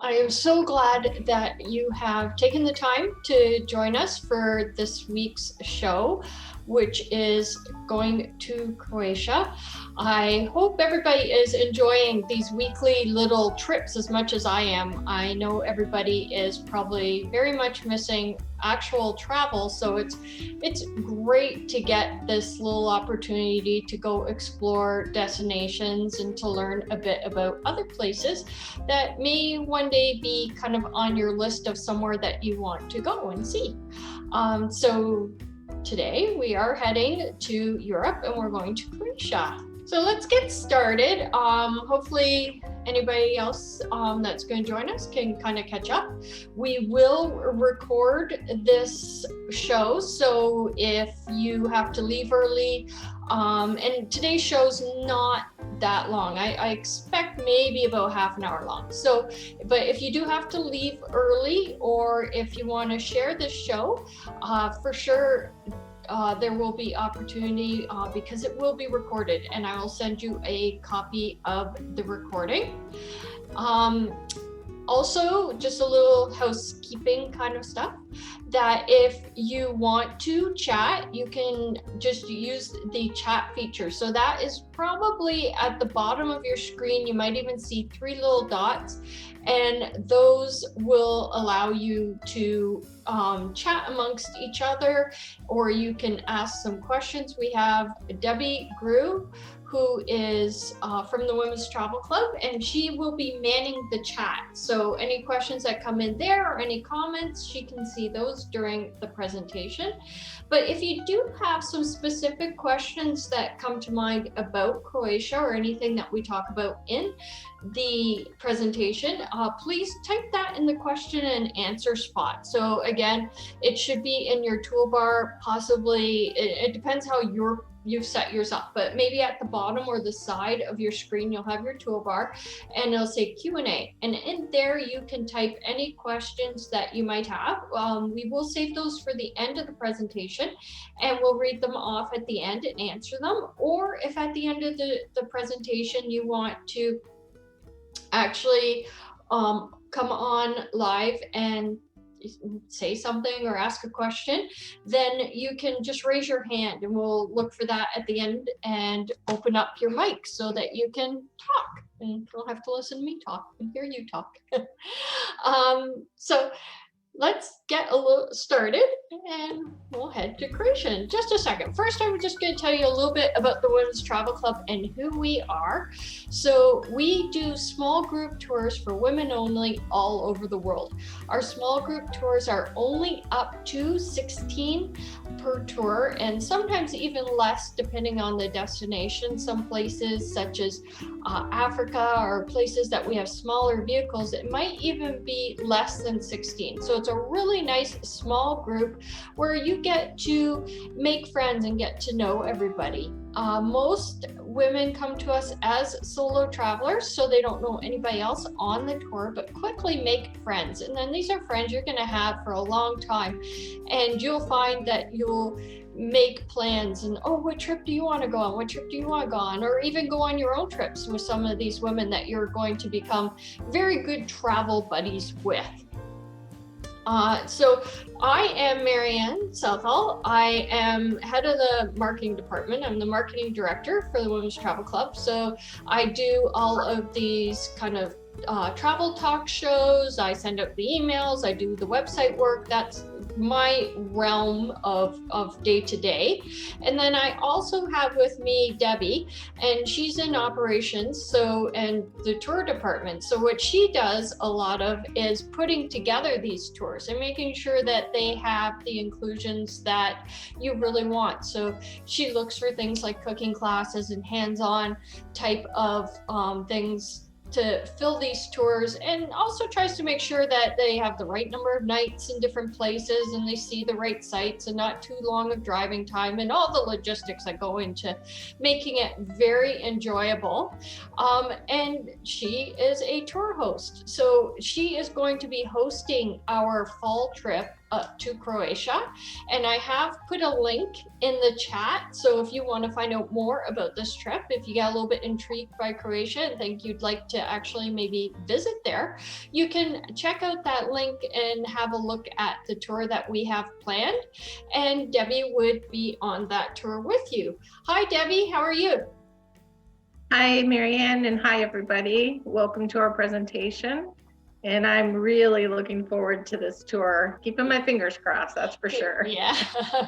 I am so glad that you have taken the time to join us for this week's show, which is going to Croatia. I hope everybody is enjoying these weekly little trips as much as I am. I know everybody is probably very much missing actual travel, so it's great to get this little opportunity to go explore destinations and to learn a bit about other places that may one day be kind of on your list of somewhere that you want to go and see. So today we are heading to Europe and we're going to Croatia. So let's get started. Hopefully anybody else that's going to join us can kind of catch up. We will record this show, so if you have to leave early, and today's show's not that long. I expect maybe about half an hour long. So, but if you do have to leave early, or if you want to share this show, for sure, there will be opportunity because it will be recorded, and I will send you a copy of the recording. Also, just a little housekeeping kind of stuff, that if you want to chat, you can just use the chat feature. So that is probably at the bottom of your screen. You might even see 3 little dots, and those will allow you to chat amongst each other, or you can ask some questions. We have Debbie Grew, who is from the Women's Travel Club, and she will be manning the chat. So any questions that come in there or any comments, she can see those during the presentation. But if you do have some specific questions that come to mind about Croatia or anything that we talk about in the presentation, please type that in the question and answer spot. So again, it should be in your toolbar, possibly, it depends how you've set yours up, but maybe at the bottom or the side of your screen, you'll have your toolbar and it'll say Q&A. And in there, you can type any questions that you might have. We will save those for the end of the presentation, and we'll read them off at the end and answer them. Or if at the end of the presentation, you want to actually come on live and say something or ask a question, then you can just raise your hand and we'll look for that at the end and open up your mic so that you can talk, and you'll have to listen to me talk and hear you talk. So let's get a little started and we'll head to Croatia in just a second. First, I'm just going to tell you a little bit about the Women's Travel Club and who we are. So we do small group tours for women only all over the world. Our small group tours are only up to 16 per tour, and sometimes even less depending on the destination. Some places such as Africa, or places that we have smaller vehicles, it might even be less than 16. So it's a really nice small group where you get to make friends and get to know everybody. Most women come to us as solo travelers, so they don't know anybody else on the tour, but quickly make friends. And then these are friends you're going to have for a long time, and you'll find that you'll make plans and, oh, what trip do you want to go on? What trip do you want to go on? Or even go on your own trips with some of these women that you're going to become very good travel buddies with. So I am Marianne Southall. I am head of the marketing department. I'm the marketing director for the Women's Travel Club. So I do all of these kind of travel talk shows. I send out the emails. I do the website work. That's my realm of day to day. And then I also have with me Debbie, and she's in operations, and the tour department. So what she does a lot of is putting together these tours and making sure that they have the inclusions that you really want. So she looks for things like cooking classes and hands-on type of things to fill these tours, and also tries to make sure that they have the right number of nights in different places and they see the right sites and not too long of driving time, and all the logistics that go into making it very enjoyable. And she is a tour host. So she is going to be hosting our fall trip to Croatia, and I have put a link in the chat. So if you want to find out more about this trip, if you get a little bit intrigued by Croatia and think you'd like to actually maybe visit there, you can check out that link and have a look at the tour that we have planned. And Debbie would be on that tour with you. Hi, Debbie, how are you? Hi, Marianne, and hi, everybody. Welcome to our presentation. And I'm really looking forward to this tour. Keeping my fingers crossed, that's for sure. Yeah,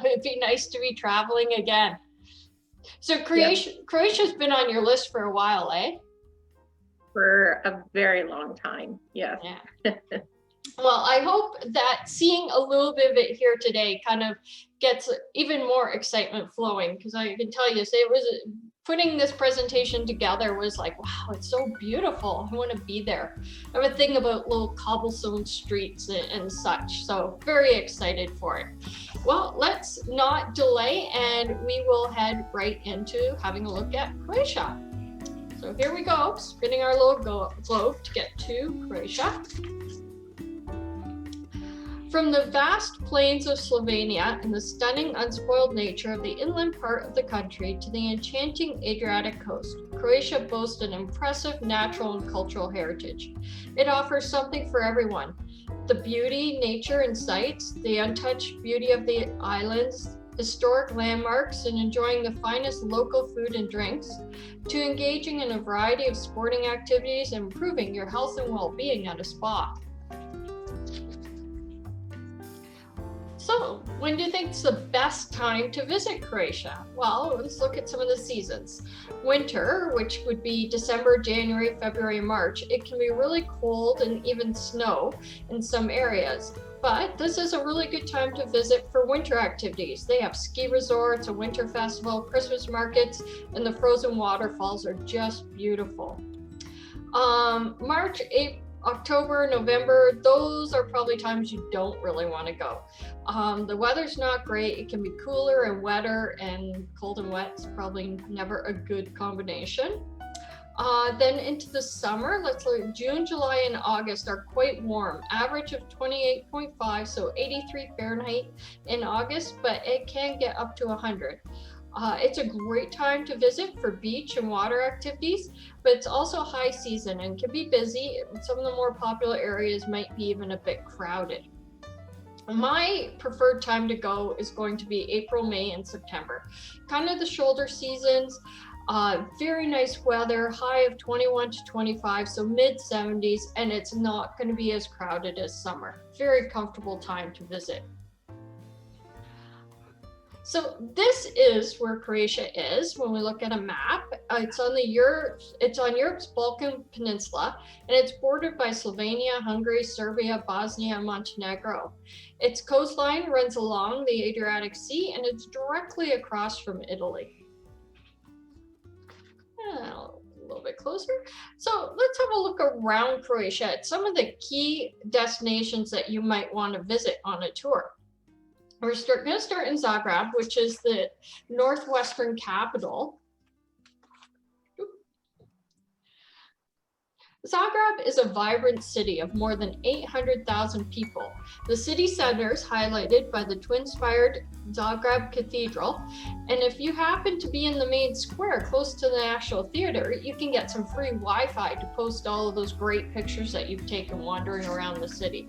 it'd be nice to be traveling again. So Croatia's been on your list for a while, eh? For a very long time, yes. Yeah. Well, I hope that seeing a little bit of it here today kind of gets even more excitement flowing, because I can tell you, putting this presentation together was like, wow, it's so beautiful. I want to be there. I have a thing about little cobblestone streets and such, so very excited for it. Well, let's not delay, and we will head right into having a look at Croatia. So here we go, spinning our little globe to get to Croatia. From the vast plains of Slovenia and the stunning unspoiled nature of the inland part of the country to the enchanting Adriatic coast, Croatia boasts an impressive natural and cultural heritage. It offers something for everyone: the beauty, nature, and sights, the untouched beauty of the islands, historic landmarks, and enjoying the finest local food and drinks, to engaging in a variety of sporting activities and improving your health and well-being at a spa. So, when do you think it's the best time to visit Croatia? Well, let's look at some of the seasons. Winter, which would be December, January, February, March, it can be really cold and even snow in some areas. But this is a really good time to visit for winter activities. They have ski resorts, a winter festival, Christmas markets, and the frozen waterfalls are just beautiful. March, April, October, November, those are probably times you don't really want to go. The weather's not great. It can be cooler and wetter, and cold and wet is probably never a good combination. Then into the summer, let's look. June, July, and August are quite warm. Average of 28.5, so 83 Fahrenheit in August, but it can get up to 100. It's a great time to visit for beach and water activities, but it's also high season and can be busy. Some of the more popular areas might be even a bit crowded. My preferred time to go is going to be April, May, and September. Kind of the shoulder seasons. Very nice weather, high of 21 to 25, so mid 70s, and it's not going to be as crowded as summer. Very comfortable time to visit. So this is where Croatia is when we look at a map. It's on Europe's Balkan Peninsula, and it's bordered by Slovenia, Hungary, Serbia, Bosnia, and Montenegro. Its coastline runs along the Adriatic Sea, and it's directly across from Italy. A little bit closer. So let's have a look around Croatia at some of the key destinations that you might want to visit on a tour. We're going to start in Zagreb, which is the northwestern capital. Zagreb is a vibrant city of more than 800,000 people. The city center is highlighted by the twin-spired Zagreb Cathedral, and if you happen to be in the main square close to the National Theater, you can get some free Wi-Fi to post all of those great pictures that you've taken wandering around the city.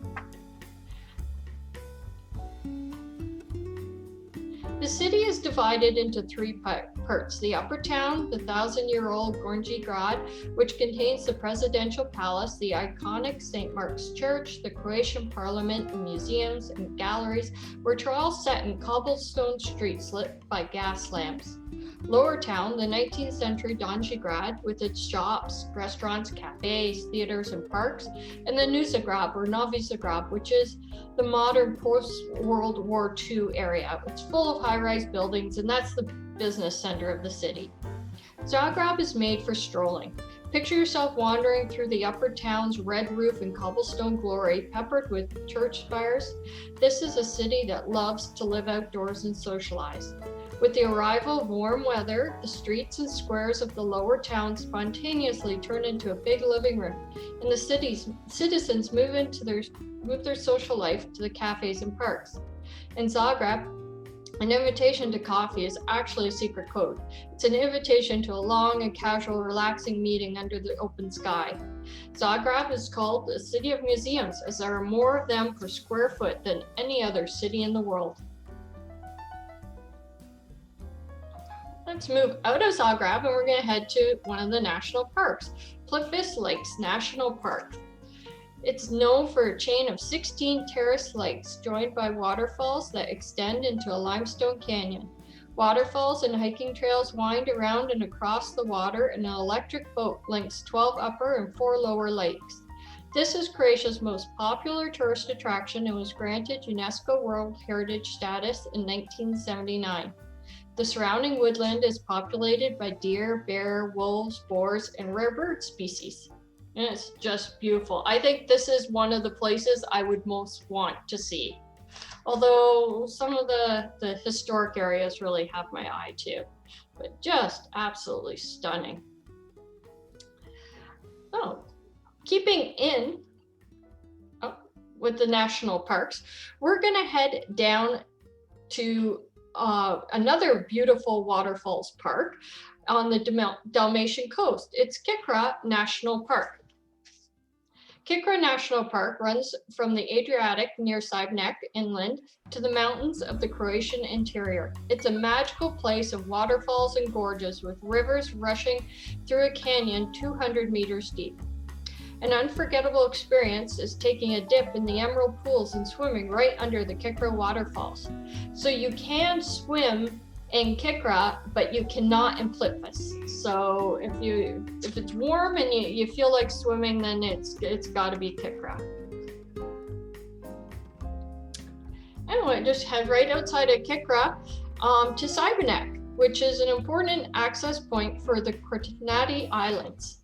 The city is divided into three parts: the upper town, the 1,000-year-old Gornji Grad, which contains the presidential palace, the iconic St. Mark's Church, the Croatian Parliament, and museums and galleries, which are all set in cobblestone streets lit by gas lamps. Lower town, the 19th century Donji Grad, with its shops, restaurants, cafes, theaters, and parks, and the New Zagreb or Novi Zagreb, which is the modern post-World War II area. It's full of high-rise buildings, and that's the business center of the city. Zagreb is made for strolling. Picture yourself wandering through the upper town's red roof and cobblestone glory, peppered with church spires. This is a city that loves to live outdoors and socialize. With the arrival of warm weather, the streets and squares of the lower town spontaneously turn into a big living room, and the city's citizens move their social life to the cafes and parks. In Zagreb, an invitation to coffee is actually a secret code. It's an invitation to a long and casual, relaxing meeting under the open sky. Zagreb is called the city of museums, as there are more of them per square foot than any other city in the world. Let's move out of Zagreb and we're going to head to one of the national parks, Plitvice Lakes National Park. It's known for a chain of 16 terraced lakes joined by waterfalls that extend into a limestone canyon. Waterfalls and hiking trails wind around and across the water, and an electric boat links 12 upper and 4 lower lakes. This is Croatia's most popular tourist attraction and was granted UNESCO World Heritage status in 1979. The surrounding woodland is populated by deer, bear, wolves, boars, and rare bird species. And it's just beautiful. I think this is one of the places I would most want to see. Although some of the historic areas really have my eye too, but just absolutely stunning. So, keeping in with the national parks, we're gonna head down to another beautiful waterfalls park on the Dalmatian coast. It's Krka National Park. Krka National Park runs from the Adriatic near Sibenik inland to the mountains of the Croatian interior. It's a magical place of waterfalls and gorges with rivers rushing through a canyon 200 meters deep. An unforgettable experience is taking a dip in the emerald pools and swimming right under the Krka waterfalls. So you can swim in Krka, but you cannot in Plitvice. So if it's warm and you feel like swimming, then it's got to be Krka. And we'll just head right outside of Krka to Sibenik, which is an important access point for the Kretnati Islands.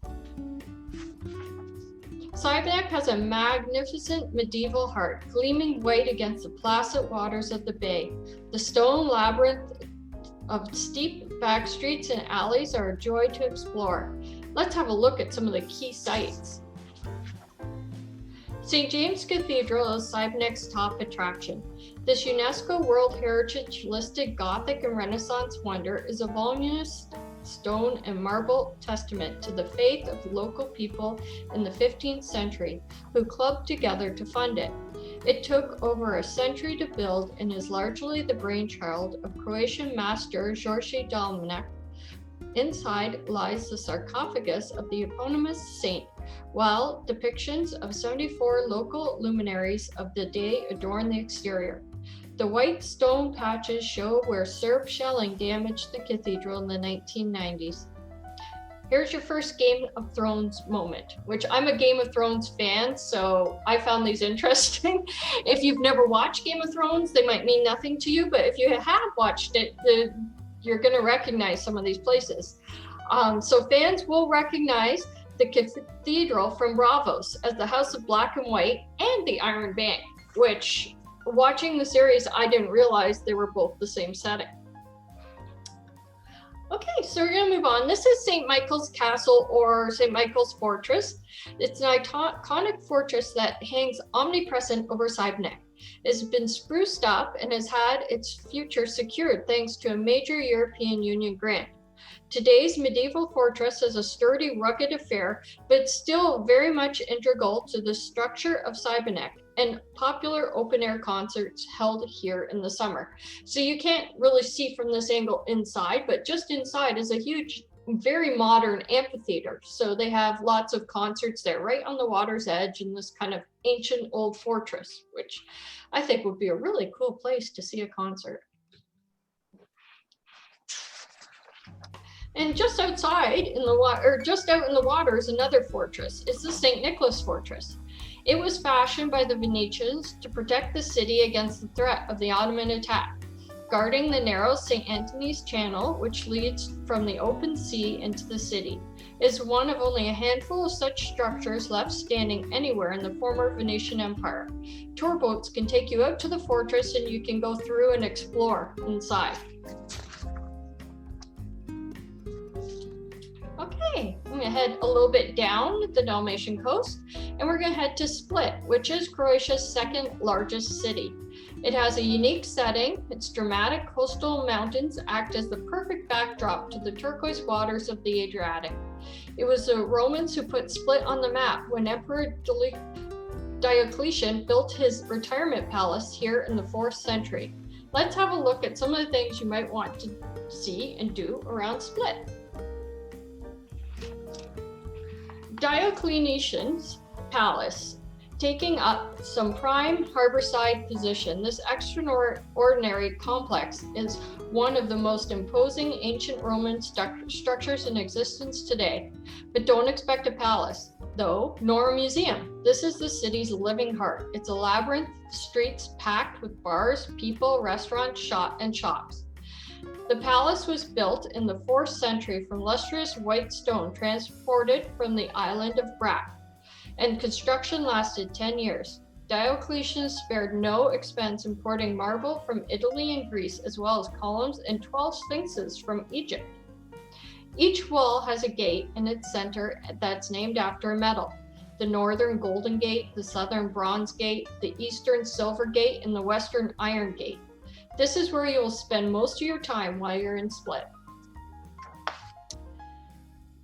Sibenik has a magnificent medieval heart, gleaming white against the placid waters of the bay. The stone labyrinth of steep back streets and alleys are a joy to explore. Let's have a look at some of the key sites. St. James Cathedral is Sibenik's top attraction. This UNESCO World Heritage listed Gothic and Renaissance wonder is a voluminous stone and marble testament to the faith of the local people in the 15th century who clubbed together to fund it. It took over a century to build and is largely the brainchild of Croatian master George Dalmanek. Inside lies the sarcophagus of the eponymous saint, while depictions of 74 local luminaries of the day adorn the exterior. The white stone patches show where Serb shelling damaged the cathedral in the 1990s. Here's your first Game of Thrones moment, which I'm a Game of Thrones fan, so I found these interesting. If you've never watched Game of Thrones, they might mean nothing to you, but if you have watched it, you're going to recognize some of these places. So fans will recognize the cathedral from Bravos as the House of Black and White and the Iron Bank, which watching the series, I didn't realize they were both the same setting. Okay, so we're gonna move on. This is St. Michael's Castle or St. Michael's Fortress. It's an iconic fortress that hangs omnipresent over Sibenik. It's been spruced up and has had its future secured thanks to a major European Union grant. Today's medieval fortress is a sturdy, rugged affair, but still very much integral to the structure of Sibenik and popular open-air concerts held here in the summer. So you can't really see from this angle inside, but just inside is a huge, very modern amphitheater. So they have lots of concerts there right on the water's edge in this kind of ancient old fortress, which I think would be a really cool place to see a concert. And just outside in the water, or just out in the water, is another fortress. It's the St. Nicholas Fortress. It was fashioned by the Venetians to protect the city against the threat of the Ottoman attack. Guarding the narrow St. Anthony's Channel, which leads from the open sea into the city, is one of only a handful of such structures left standing anywhere in the former Venetian Empire. Tour boats can take you out to the fortress and you can go through and explore inside. Okay, I'm gonna head a little bit down the Dalmatian coast, and we're gonna head to Split, which is Croatia's second largest city. It has a unique setting. Its dramatic coastal mountains act as the perfect backdrop to the turquoise waters of the Adriatic. It was the Romans who put Split on the map when Emperor Diocletian built his retirement palace here in the 4th century. Let's have a look at some of the things you might want to see and do around Split. Diocletian's palace, taking up some prime harborside position. This extraordinary complex is one of the most imposing ancient Roman structures in existence today. But don't expect a palace, though, nor a museum. This is the city's living heart. It's a labyrinth, streets packed with bars, people, restaurants, shops. The palace was built in the 4th century from lustrous white stone transported from the island of Brac, and construction lasted 10 years. Diocletian spared no expense importing marble from Italy and Greece, as well as columns and 12 sphinxes from Egypt. Each wall has a gate in its center that's named after a metal. The northern Golden Gate, the southern Bronze Gate, the eastern Silver Gate, and the western Iron Gate. This is where you will spend most of your time while you're in Split.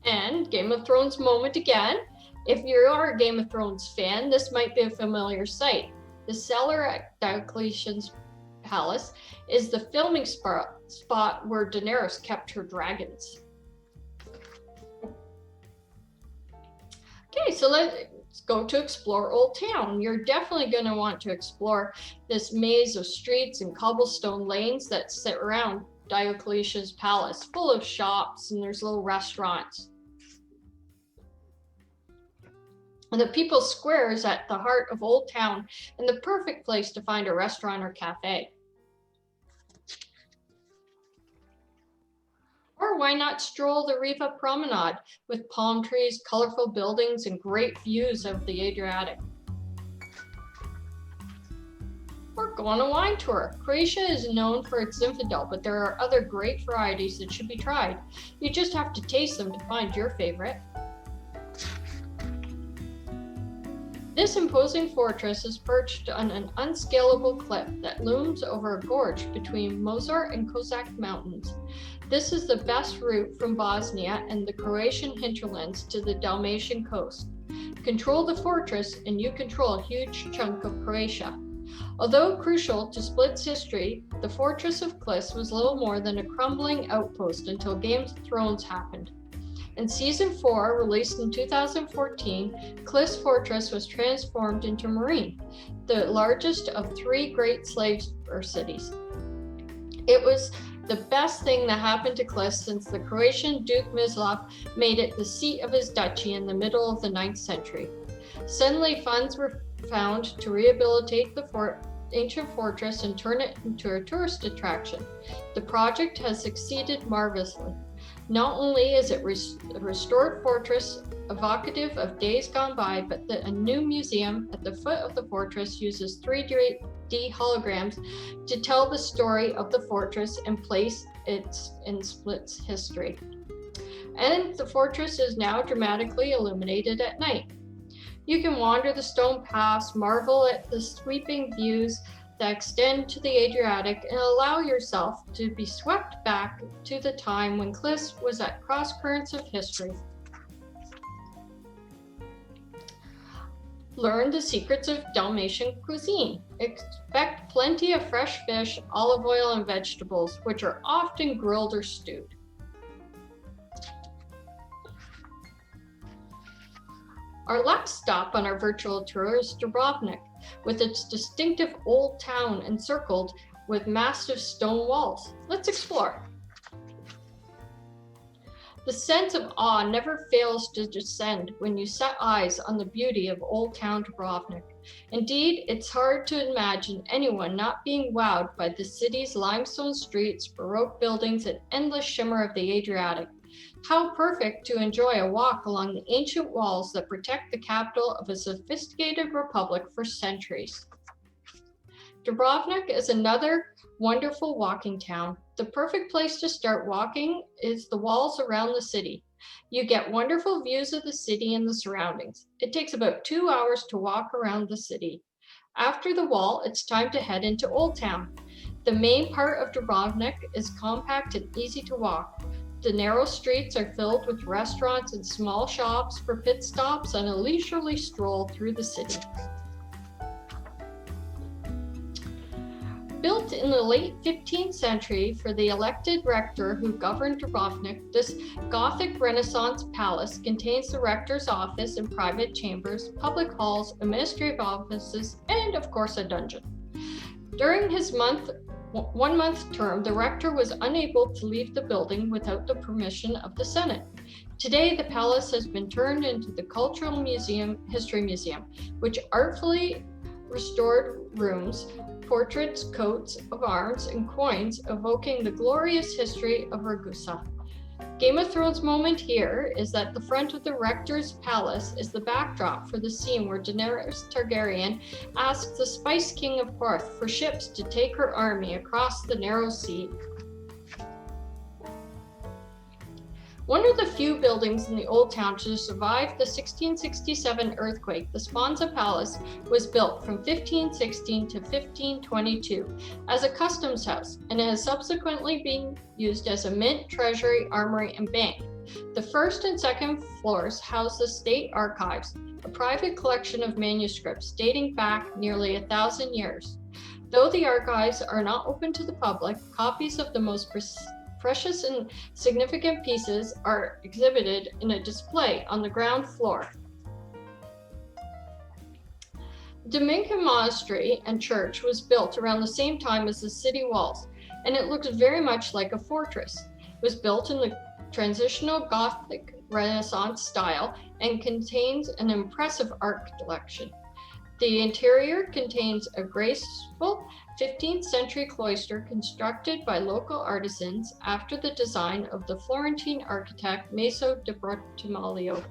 And Game of Thrones moment again. If you are a Game of Thrones fan, this might be a familiar sight. The cellar at Diocletian's palace is the filming spot where Daenerys kept her dragons. Okay, so let's go to explore Old Town. You're definitely going to want to explore this maze of streets and cobblestone lanes that sit around Diocletian's palace, full of shops, and there's little restaurants. And the People's Square is at the heart of Old Town and the perfect place to find a restaurant or cafe. Or why not stroll the Riva Promenade with palm trees, colorful buildings, and great views of the Adriatic? Or go on a wine tour. Croatia is known for its Zinfandel, but there are other great varieties that should be tried. You just have to taste them to find your favorite. This imposing fortress is perched on an unscalable cliff that looms over a gorge between Mozart and Kozak mountains. This is the best route from Bosnia and the Croatian hinterlands to the Dalmatian coast. Control the fortress and you control a huge chunk of Croatia. Although crucial to Split's history, the Fortress of Klis was little more than a crumbling outpost until Game of Thrones happened. In Season 4, released in 2014, Klis Fortress was transformed into Marine, the largest of 3 great slave cities. It was the best thing that happened to Klis since the Croatian Duke Mislav made it the seat of his duchy in the middle of the 9th century. Suddenly, funds were found to rehabilitate the ancient fortress and turn it into a tourist attraction. The project has succeeded marvelously. Not only is it a restored fortress evocative of days gone by, but a new museum at the foot of the fortress uses 3D holograms to tell the story of the fortress and place it in Split's history. And the fortress is now dramatically illuminated at night. You can wander the stone paths, marvel at the sweeping views that extend to the Adriatic, and allow yourself to be swept back to the time when Klis was at cross currents of history. Learn the secrets of Dalmatian cuisine. Expect plenty of fresh fish, olive oil, and vegetables, which are often grilled or stewed. Our last stop on our virtual tour is Dubrovnik, with its distinctive old town encircled with massive stone walls. Let's explore. The sense of awe never fails to descend when you set eyes on the beauty of Old Town Dubrovnik. Indeed, it's hard to imagine anyone not being wowed by the city's limestone streets, Baroque buildings, and endless shimmer of the Adriatic. How perfect to enjoy a walk along the ancient walls that protect the capital of a sophisticated republic for centuries. Dubrovnik is another wonderful walking town. The perfect place to start walking is the walls around the city. You get wonderful views of the city and the surroundings. It takes about 2 hours to walk around the city. After the wall, it's time to head into Old Town. The main part of Dubrovnik is compact and easy to walk. The narrow streets are filled with restaurants and small shops for pit stops and a leisurely stroll through the city. Built in the late 15th century for the elected rector who governed Dubrovnik, this Gothic Renaissance palace contains the rector's office and private chambers, public halls, administrative offices, and of course a dungeon. During his 1 month term, the rector was unable to leave the building without the permission of the Senate. Today, the palace has been turned into the Cultural History Museum, which artfully restored rooms, portraits, coats of arms, and coins evoking the glorious history of Ragusa. Game of Thrones moment here is that the front of the rector's palace is the backdrop for the scene where Daenerys Targaryen asks the Spice King of Qarth for ships to take her army across the narrow sea. One of the few buildings in the Old Town to survive the 1667 earthquake, the Sponza Palace was built from 1516 to 1522 as a customs house and has subsequently been used as a mint, treasury, armory, and bank. The first and second floors house the State Archives, a private collection of manuscripts dating back nearly 1,000 years. Though the archives are not open to the public, copies of the most precious and significant pieces are exhibited in a display on the ground floor. The Dominican Monastery and church was built around the same time as the city walls, and it looks very much like a fortress. It was built in the transitional Gothic Renaissance style and contains an impressive art collection. The interior contains a graceful 15th century cloister constructed by local artisans after the design of the Florentine architect Maso di Bartolomeo.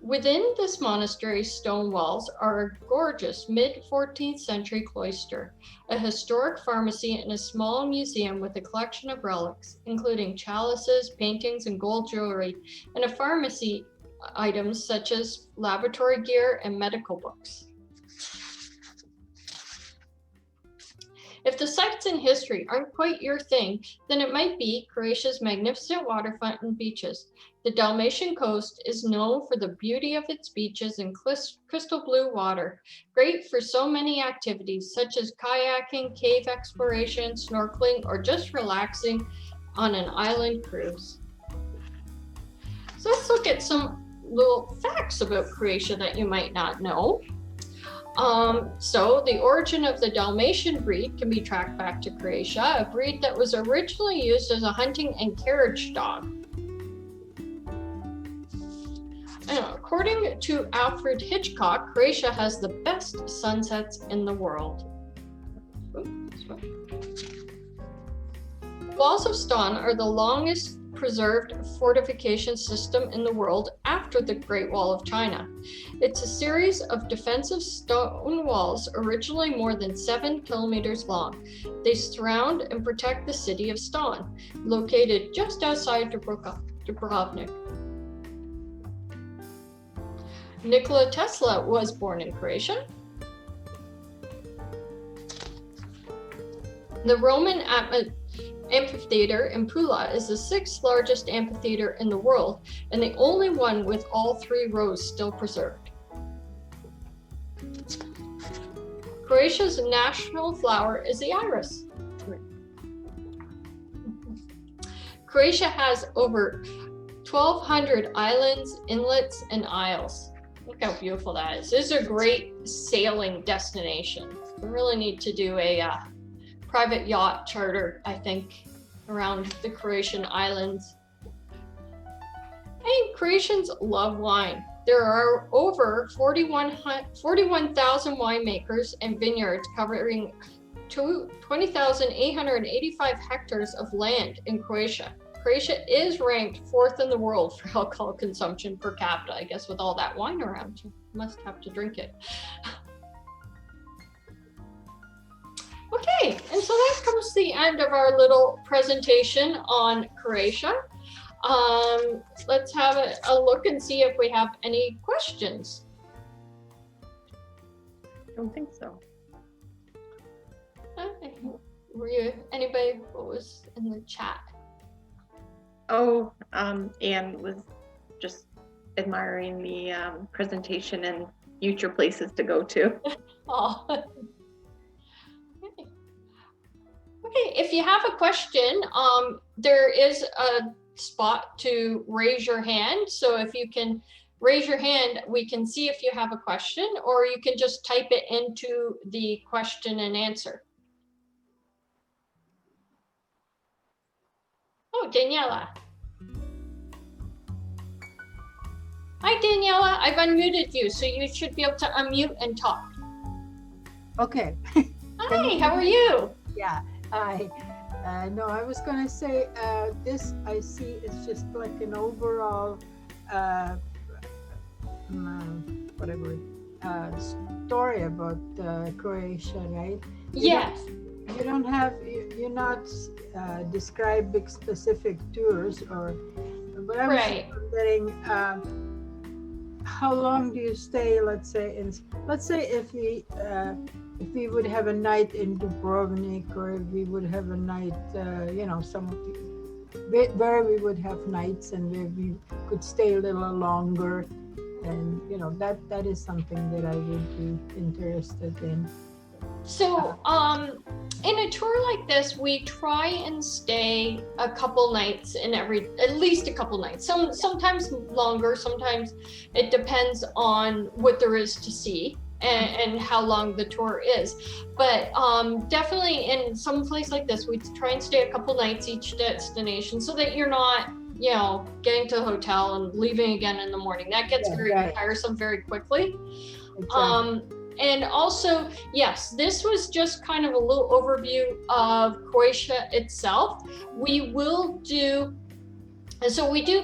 Within this monastery's stone walls are a gorgeous mid-14th century cloister, a historic pharmacy, and a small museum with a collection of relics, including chalices, paintings, and gold jewelry, and a pharmacy items such as laboratory gear and medical books. If the sights and history aren't quite your thing, then it might be Croatia's magnificent waterfront and beaches. The Dalmatian coast is known for the beauty of its beaches and crystal blue water, great for so many activities such as kayaking, cave exploration, snorkeling, or just relaxing on an island cruise. So let's look at some little facts about Croatia that you might not know. So the origin of the Dalmatian breed can be tracked back to Croatia, a breed that was originally used as a hunting and carriage dog. And according to Alfred Hitchcock, Croatia has the best sunsets in the world. The walls of Ston are the longest preserved fortification system in the world after the Great Wall of China. It's a series of defensive stone walls originally more than 7 kilometers long. They surround and protect the city of Ston, located just outside Dubrovnik. Nikola Tesla was born in Croatia. The Roman amphitheater in Pula is the 6th largest amphitheater in the world and the only one with all 3 rows still preserved. Croatia's national flower is the iris. Croatia has over 1,200 islands, inlets, and isles. Look how beautiful that is. This is a great sailing destination. We really need to do a private yacht charter, I think, around the Croatian islands. And Croatians love wine. There are over 41,000 winemakers and vineyards covering 20,885 hectares of land in Croatia. Croatia is ranked 4th in the world for alcohol consumption per capita. I guess with all that wine around, you must have to drink it. Okay. Okay, and so that comes to the end of our little presentation on Croatia. Let's have a look and see if we have any questions. I don't think so. Okay. Anybody what was in the chat? Oh, Anne was just admiring the presentation and future places to go to. Oh. Okay, if you have a question, there is a spot to raise your hand. So if you can raise your hand, we can see if you have a question, or you can just type it into the question and answer. Oh, Daniela. Hi, Daniela. I've unmuted you, so you should be able to unmute and talk. Okay. Hi, how are you? Yeah, no, I was going to say this I see is just like an overall, story about Croatia, right? Yes. You don't have, you're not describing specific tours but I was Right. wondering, how long do you stay, let's say if we would have a night in Dubrovnik, or if we would have a night, some of the, where we would have nights and where we could stay a little longer, and that is something that I would be interested in. So, in a tour like this, we try and stay a couple nights at least a couple nights. Sometimes longer, sometimes it depends on what there is to see and how long the tour is. But definitely in some place like this, we try and stay a couple nights each destination, so that you're not, getting to the hotel and leaving again in the morning. That gets very tiresome very quickly. Exactly. And also, yes, this was just kind of a little overview of Croatia itself. We do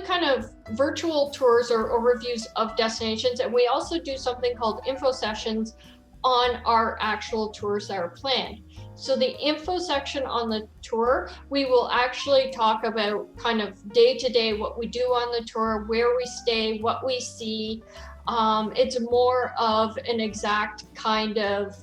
kind of virtual tours or overviews of destinations, and we also do something called info sessions on our actual tours that are planned. So the info section on the tour, we will actually talk about kind of day to day what we do on the tour, where we stay, what we see. It's more of an exact kind of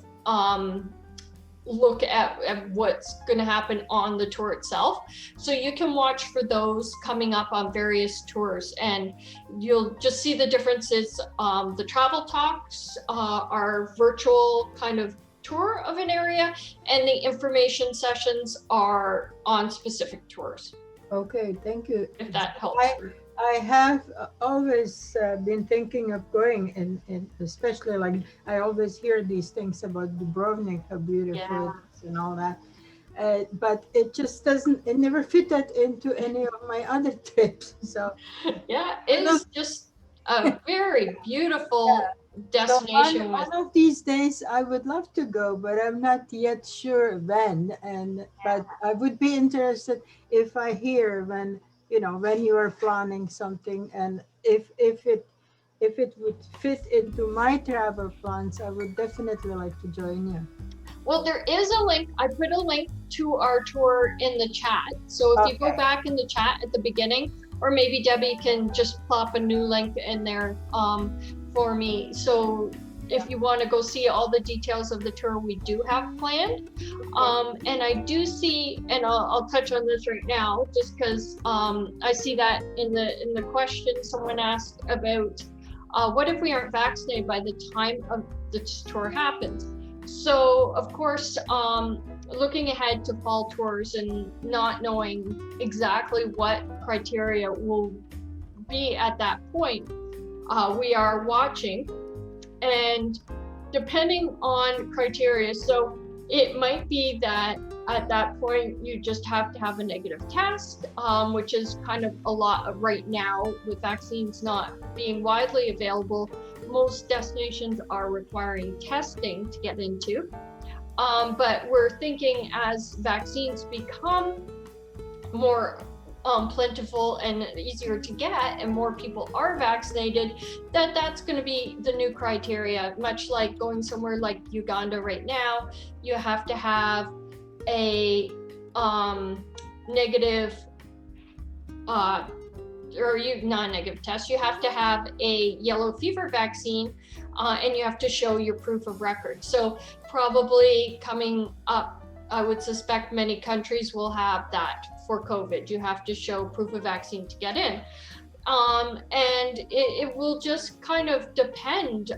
look at what's going to happen on the tour itself. So you can watch for those coming up on various tours, and you'll just see the differences. The travel talks are virtual kind of tour of an area, and the information sessions are on specific tours. Okay, thank you. If that helps. I have always been thinking of going, and especially like I always hear these things about Dubrovnik, how beautiful it is and all that. But it just it never fit that into any of my other trips. So yeah, it's just a very beautiful destination. So one of these days I would love to go, but I'm not yet sure when. But I would be interested if I hear when you are planning something, and if it would fit into my travel plans, I would definitely like to join you. Well, there is a link. I put a link to our tour in the chat. So if you go back in the chat at the beginning, or maybe Debbie can just plop a new link in there for me. So if you want to go see all the details of the tour we do have planned. And I do see, and I'll touch on this right now, just because I see that in the question someone asked about what if we aren't vaccinated by the time of the tour happens. So of course, looking ahead to fall tours and not knowing exactly what criteria will be at that point, we are watching. And depending on criteria, so it might be that at that point you just have to have a negative test, which is kind of a lot right now with vaccines not being widely available. Most destinations are requiring testing to get into. But we're thinking as vaccines become more plentiful and easier to get, and more people are vaccinated, that's going to be the new criteria. Much like going somewhere like Uganda right now, you have to have a negative non-negative test. You have to have a yellow fever vaccine, and you have to show your proof of record. So probably coming up, I would suspect many countries will have that for COVID. You have to show proof of vaccine to get in. And it will just kind of depend.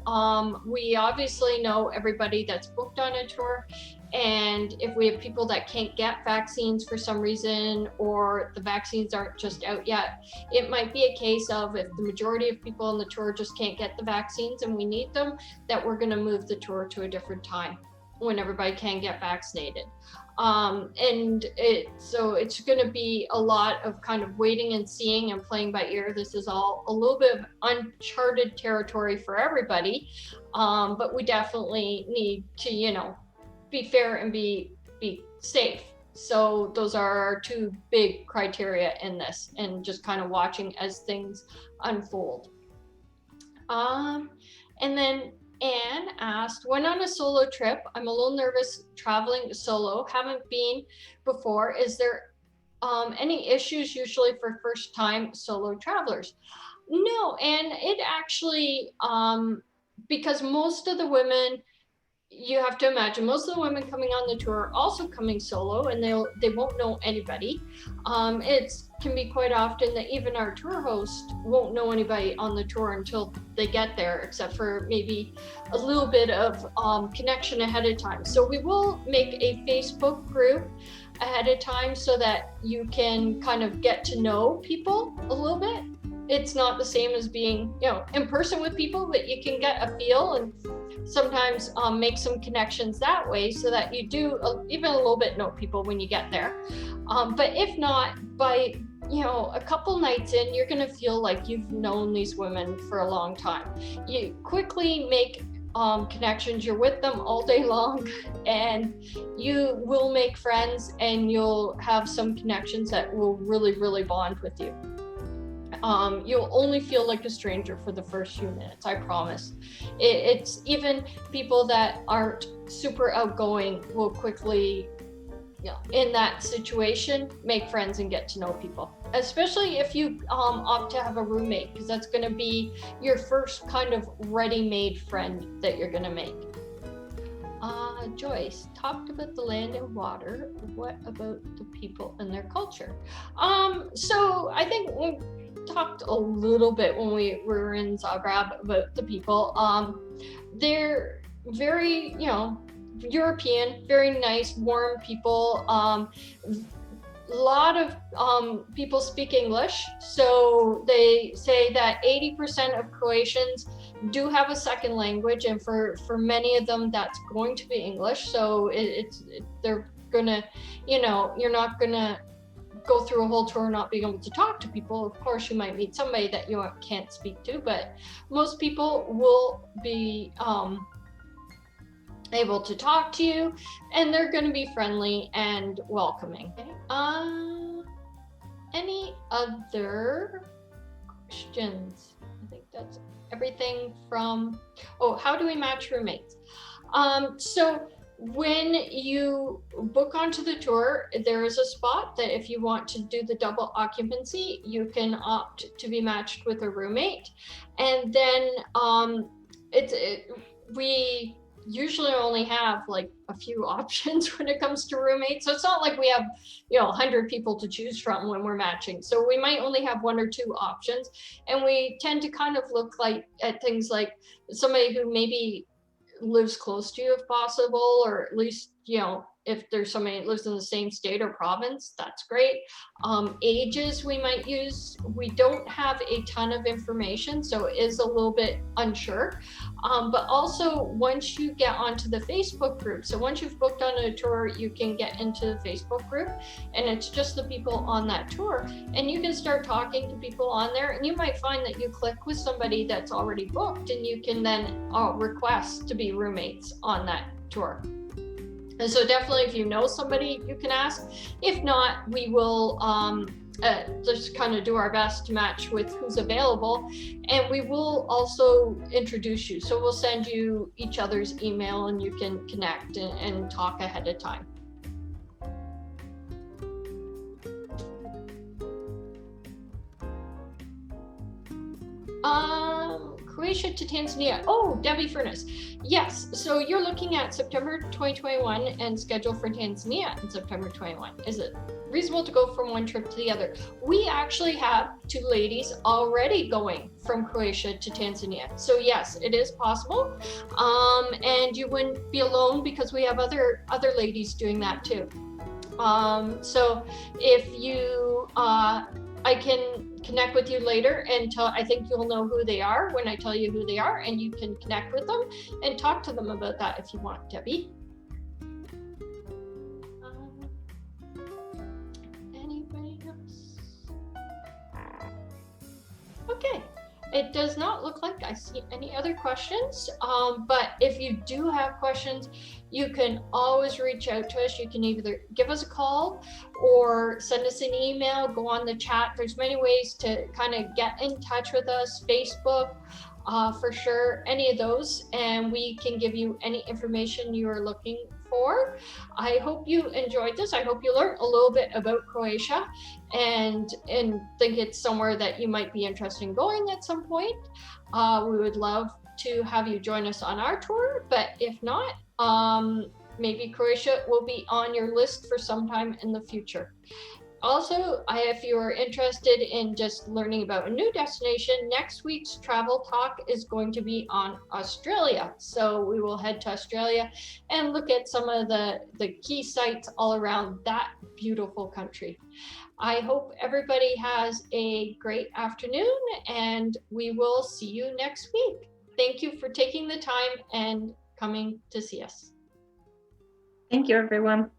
We obviously know everybody that's booked on a tour, and if we have people that can't get vaccines for some reason, or the vaccines aren't just out yet, it might be a case of, if the majority of people on the tour just can't get the vaccines and we need them, that we're going to move the tour to a different time when everybody can get vaccinated. So it's going to be a lot of kind of waiting and seeing and playing by ear. This is all a little bit of uncharted territory for everybody, but we definitely need to, be fair and be safe. So those are our two big criteria in this, and just kind of watching as things unfold. And then Anne asked, went on a solo trip. I'm a little nervous traveling solo. Haven't been before. Is there any issues usually for first time solo travelers? No, and it actually, because most of the women, you have to imagine, most of the women coming on the tour are also coming solo, and they won't know anybody. It can be quite often that even our tour host won't know anybody on the tour until they get there, except for maybe a little bit of connection ahead of time. So we will make a Facebook group ahead of time so that you can kind of get to know people a little bit. It's not the same as being, in person with people, but you can get a feel and sometimes make some connections that way, so that you do even a little bit know people when you get there. But if not, by a couple nights in, you're going to feel like you've known these women for a long time. You quickly make connections. You're with them all day long, and you will make friends, and you'll have some connections that will really, really bond with you. You'll only feel like a stranger for the first few minutes, I promise. It's even people that aren't super outgoing will quickly, in that situation, make friends and get to know people. Especially if you opt to have a roommate, because that's going to be your first kind of ready-made friend that you're going to make. Joyce talked about the land and water. What about the people and their culture? So I think we talked a little bit when we were in Zagreb about the people. They're very, European, very nice, warm people. A lot of people speak English. So they say that 80% of Croatians do have a second language, and for many of them that's going to be English. So they're gonna, you're not gonna go through a whole tour not being able to talk to people. Of course, you might meet somebody that you can't speak to, but most people will be able to talk to you, and they're going to be friendly and welcoming. Any other questions? I think that's everything from, how do we match roommates? So when you book onto the tour, there is a spot that if you want to do the double occupancy, you can opt to be matched with a roommate. And then we usually only have like a few options when it comes to roommates. So it's not like we have 100 people to choose from when we're matching. So we might only have one or two options, and we tend to kind of look at things like somebody who maybe lives close to you if possible, or at least if there's somebody that lives in the same state or province, that's great. Ages we might use. We don't have a ton of information, so it is a little bit unsure. But also, once you get onto the Facebook group, so once you've booked on a tour, you can get into the Facebook group, and it's just the people on that tour, and you can start talking to people on there, and you might find that you click with somebody that's already booked, and you can then request to be roommates on that tour. And so definitely, if you know somebody, you can ask. If not, we will just kind of do our best to match with who's available. And we will also introduce you. So we'll send you each other's email, and you can connect and talk ahead of time. Croatia to Tanzania. Oh, Debbie Furness. Yes, so you're looking at September 2021 and schedule for Tanzania in September 21. Is it reasonable to go from one trip to the other? We actually have 2 ladies already going from Croatia to Tanzania. So yes, it is possible. And you wouldn't be alone because we have other ladies doing that too. So if you, I can connect with you later and I think you'll know who they are when I tell you who they are, and you can connect with them and talk to them about that if you want, Debbie. Anybody else? Okay. It does not look like I see any other questions, but if you do have questions, you can always reach out to us. You can either give us a call or send us an email, go on the chat. There's many ways to kind of get in touch with us, Facebook, for sure, any of those, and we can give you any information you are looking for. I hope you enjoyed this. I hope you learned a little bit about Croatia and think it's somewhere that you might be interested in going at some point. We would love to have you join us on our tour, but if not, maybe Croatia will be on your list for some time in the future. Also, if you are interested in just learning about a new destination, next week's travel talk is going to be on Australia. So we will head to Australia and look at some of the key sites all around that beautiful country. I hope everybody has a great afternoon, and we will see you next week. Thank you for taking the time and coming to see us. Thank you, everyone.